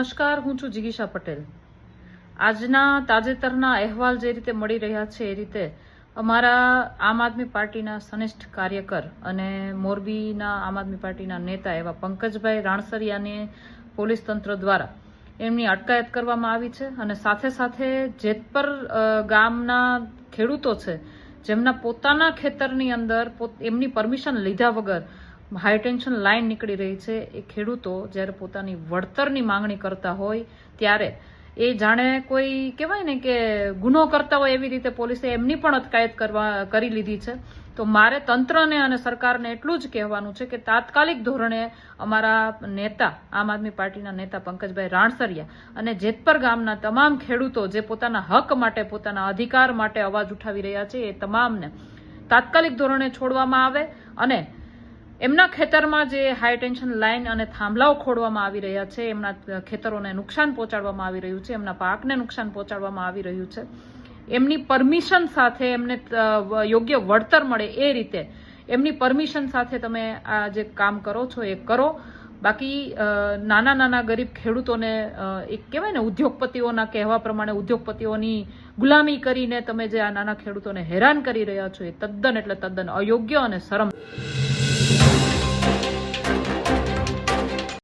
નમસ્કાર, હું છું જિગીશા પટેલ। આજના તાજેતરના અહેવાલ જે રીતે મળી રહ્યા છે એ રીતે અમારા આમ આદમી પાર્ટીના સનિષ્ઠ કાર્યકર અને મોરબીના આમ આદમી પાર્ટીના નેતા એવા પંકજભાઈ રાણસરિયાને પોલીસ તંત્ર દ્વારા એમની અટકાયત કરવામાં આવી છે અને સાથે સાથે જેતપર ગામના ખેડૂતો છે જેમના પોતાના ખેતરની અંદર એમની પરમિશન લીધા વગર હાઈટેન્શન લાઈન નીકળી રહી છે, એ ખેડૂતો જ્યારે પોતાની વળતરની માંગણી કરતા હોય ત્યારે એ જાણે કોઈ કહેવાય ને કે ગુનો કરતા હોય એવી રીતે પોલીસે એમની પણ અટકાયત કરી લીધી છે। તો મારે તંત્રને અને સરકારને એટલું જ કહેવાનું છે કે તાત્કાલિક ધોરણે અમારા નેતા આમ આદમી પાર્ટીના નેતા પંકજભાઈ રાણસરિયા અને જેતપર ગામના તમામ ખેડૂતો જે પોતાના હક માટે, પોતાના અધિકાર માટે અવાજ ઉઠાવી રહ્યા છે એ તમામને તાત્કાલિક ધોરણે છોડવામાં આવે અને એમના ખેતરમાં જે હાઈ ટેન્શન લાઈન અને થાંભલાઓ ખોડવામાં આવી રહ્યા છે, એમના ખેતરોને નુકસાન પહોંચાડવામાં આવી રહ્યું છે, એમના પાકને નુકસાન પહોંચાડવામાં આવી રહ્યું છે, એમની પરમિશન સાથે એમને યોગ્ય વળતર મળે એ રીતે એમની પરમિશન સાથે તમે આ જે કામ કરો છો એ કરો। બાકી નાના નાના ગરીબ ખેડૂતોને એક કહેવાય ને ઉદ્યોગપતિઓના કહેવા પ્રમાણે ઉદ્યોગપતિઓની ગુલામી કરીને તમે જે આ નાના ખેડૂતોને હેરાન કરી રહ્યા છો એ તદ્દન એટલે તદ્દન અયોગ્ય અને શરમ।